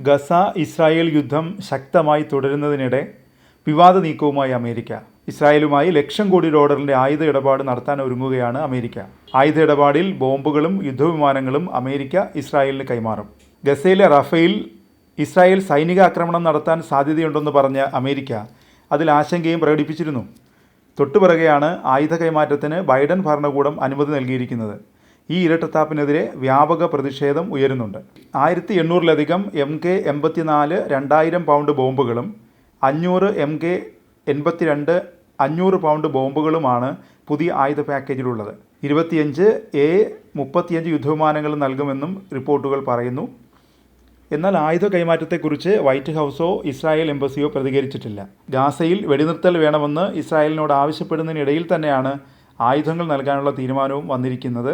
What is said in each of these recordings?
Gaza Israel യുദ്ധം ശക്തമായി തുടരുന്നതിനിടെ വിവാദ നീക്കവുമായി അമേരിക്ക. ഇസ്രായേലുമായി ലക്ഷം കോടി ഡോളറിൻ്റെ ആയുധ ഇടപാട് നടത്താൻ ഒരുങ്ങുകയാണ് അമേരിക്ക. ആയുധ ഇടപാടിൽ ബോംബുകളും യുദ്ധവിമാനങ്ങളും അമേരിക്ക ഇസ്രായേലിന് കൈമാറും. ഗസയിലെ റഫേൽ ഇസ്രായേൽ സൈനിക ആക്രമണം നടത്താൻ സാധ്യതയുണ്ടെന്ന് പറഞ്ഞ അമേരിക്ക അതിൽ ആശങ്കയും പ്രകടിപ്പിച്ചിരുന്നു. തൊട്ടുപിറകെയാണ് ആയുധ കൈമാറ്റത്തിന് ബൈഡൻ ഭരണകൂടം അനുമതി നൽകിയിരിക്കുന്നത്. ഈ ഇരട്ടത്താപ്പിനെതിരെ വ്യാപക പ്രതിഷേധം ഉയരുന്നുണ്ട്. 1800-ലധികം MK-84 2000 പൗണ്ട് ബോംബുകളും 500 MK-82 500 പൗണ്ട് ബോംബുകളുമാണ് പുതിയ ആയുധ പാക്കേജിലുള്ളത്. 25 A-35 യുദ്ധവിമാനങ്ങൾ നൽകുമെന്നും റിപ്പോർട്ടുകൾ പറയുന്നു. എന്നാൽ ആയുധ കൈമാറ്റത്തെക്കുറിച്ച് വൈറ്റ് ഹൗസോ ഇസ്രായേൽ എംബസിയോ പ്രതികരിച്ചിട്ടില്ല. ഗാസയിൽ വെടിനിർത്തൽ വേണമെന്ന് ഇസ്രായേലിനോട് ആവശ്യപ്പെടുന്നതിനിടയിൽ തന്നെയാണ് ആയുധങ്ങൾ നൽകാനുള്ള തീരുമാനവും വന്നിരിക്കുന്നത്.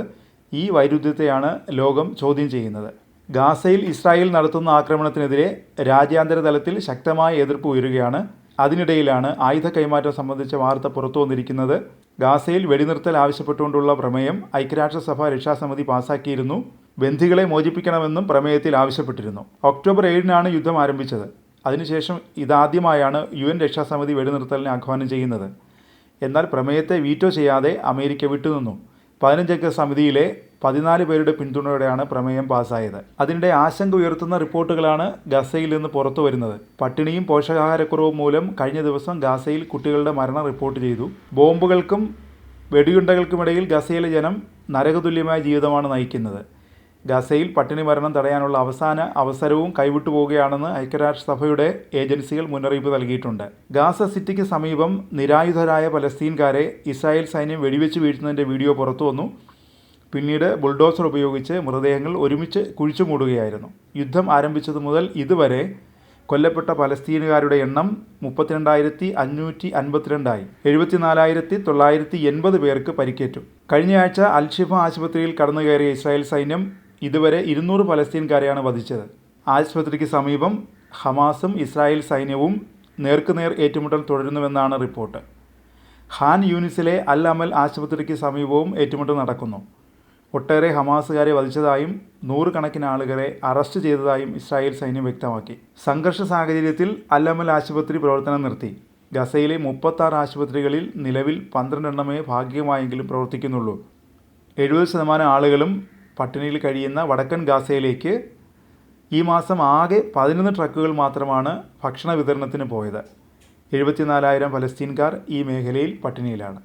ഈ വൈരുദ്ധ്യത്തെയാണ് ലോകം ചോദ്യം ചെയ്യുന്നത്. ഗാസയിൽ ഇസ്രായേൽ നടത്തുന്ന ആക്രമണത്തിനെതിരെ രാജ്യാന്തര തലത്തിൽ ശക്തമായ എതിർപ്പ് ഉയരുകയാണ്. അതിനിടയിലാണ് ആയുധ കൈമാറ്റം സംബന്ധിച്ച വാർത്ത പുറത്തു വന്നിരിക്കുന്നത്. ഗാസയിൽ വെടിനിർത്തൽ ആവശ്യപ്പെട്ടുകൊണ്ടുള്ള പ്രമേയം ഐക്യരാഷ്ട്രസഭ രക്ഷാസമിതി പാസാക്കിയിരുന്നു. ബന്ദികളെ മോചിപ്പിക്കണമെന്നും പ്രമേയത്തിൽ ആവശ്യപ്പെട്ടിരുന്നു. ഒക്ടോബർ 7-നാണ് യുദ്ധം ആരംഭിച്ചത്. അതിനുശേഷം ഇതാദ്യമായാണ് UN രക്ഷാസമിതി വെടിനിർത്തലിന് ആഹ്വാനം ചെയ്യുന്നത്. എന്നാൽ പ്രമേയത്തെ വീറ്റോ ചെയ്യാതെ അമേരിക്ക വിട്ടുനിന്നു. 15-അംഗ സമിതിയിലെ 14 പേരുടെ പിന്തുണയോടെയാണ് പ്രമേയം പാസ്സായത്. അതിനിടെ ആശങ്ക ഉയർത്തുന്ന റിപ്പോർട്ടുകളാണ് ഗസയിൽ നിന്ന് പുറത്തു വരുന്നത്. പട്ടിണിയും പോഷകാഹാരക്കുറവും മൂലം കഴിഞ്ഞ ദിവസം ഗാസയിൽ കുട്ടികളുടെ മരണം റിപ്പോർട്ട് ചെയ്തു. ബോംബുകൾക്കും വെടിയുണ്ടകൾക്കുമിടയിൽ ഗസയിലെ ജനം നരകതുല്യമായ ജീവിതമാണ് നയിക്കുന്നത്. ഗസയിൽ പട്ടിണി മരണം തടയാനുള്ള അവസാന അവസരവും കൈവിട്ടു പോവുകയാണെന്ന് ഐക്യരാഷ്ട്രസഭയുടെ ഏജൻസികൾ മുന്നറിയിപ്പ് നൽകിയിട്ടുണ്ട്. ഗാസ സിറ്റിക്ക് സമീപം നിരായുധരായ പലസ്തീൻകാരെ ഇസ്രായേൽ സൈന്യം വെടിവെച്ച് വീഴ്ത്തുന്നതിൻ്റെ വീഡിയോ പുറത്തു വന്നു. പിന്നീട് ബുൾഡോസർ ഉപയോഗിച്ച് മൃതദേഹങ്ങൾ ഒരുമിച്ച് കുഴിച്ചു മൂടുകയായിരുന്നു. യുദ്ധം ആരംഭിച്ചതു മുതൽ ഇതുവരെ കൊല്ലപ്പെട്ട പലസ്തീനുകാരുടെ എണ്ണം 32,552 74,980 പേർക്ക് പരിക്കേറ്റു. കഴിഞ്ഞയാഴ്ച അൽഷിഫ ആശുപത്രിയിൽ കടന്നുകയറിയ ഇസ്രായേൽ സൈന്യം ഇതുവരെ 200 പലസ്തീൻകാരെയാണ് വധിച്ചത്. ആശുപത്രിക്ക് സമീപം ഹമാസും ഇസ്രായേൽ സൈന്യവും നേർക്കുനേർ ഏറ്റുമുട്ടൽ തുടരുന്നുവെന്നാണ് റിപ്പോർട്ട്. ഖാൻ യൂനിസിലെ അൽ അമൽ ആശുപത്രിക്ക് സമീപവും ഏറ്റുമുട്ടൽ നടക്കുന്നു. ഒട്ടേറെ ഹമാസുകാരെ വധിച്ചതായും 100 കണക്കിന് ആളുകളെ അറസ്റ്റ് ചെയ്തതായും ഇസ്രായേൽ സൈന്യം വ്യക്തമാക്കി. സംഘർഷ സാഹചര്യത്തിൽ അൽ അമൽ ആശുപത്രി പ്രവർത്തനം നിർത്തി. ഗസയിലെ 36 ആശുപത്രികളിൽ നിലവിൽ 12 എണ്ണമേ ഭാഗികമായെങ്കിലും പ്രവർത്തിക്കുന്നുള്ളൂ. 70% ആളുകളും പട്ടിണിയിൽ കഴിയുന്ന വടക്കൻ ഗാസയിലേക്ക് ഈ മാസം ആകെ 11 ട്രക്കുകൾ മാത്രമാണ് ഭക്ഷണ വിതരണത്തിന് പോയത്. 74,000 പലസ്തീൻകാർ ഈ മേഖലയിൽ പട്ടിണിയിലാണ്.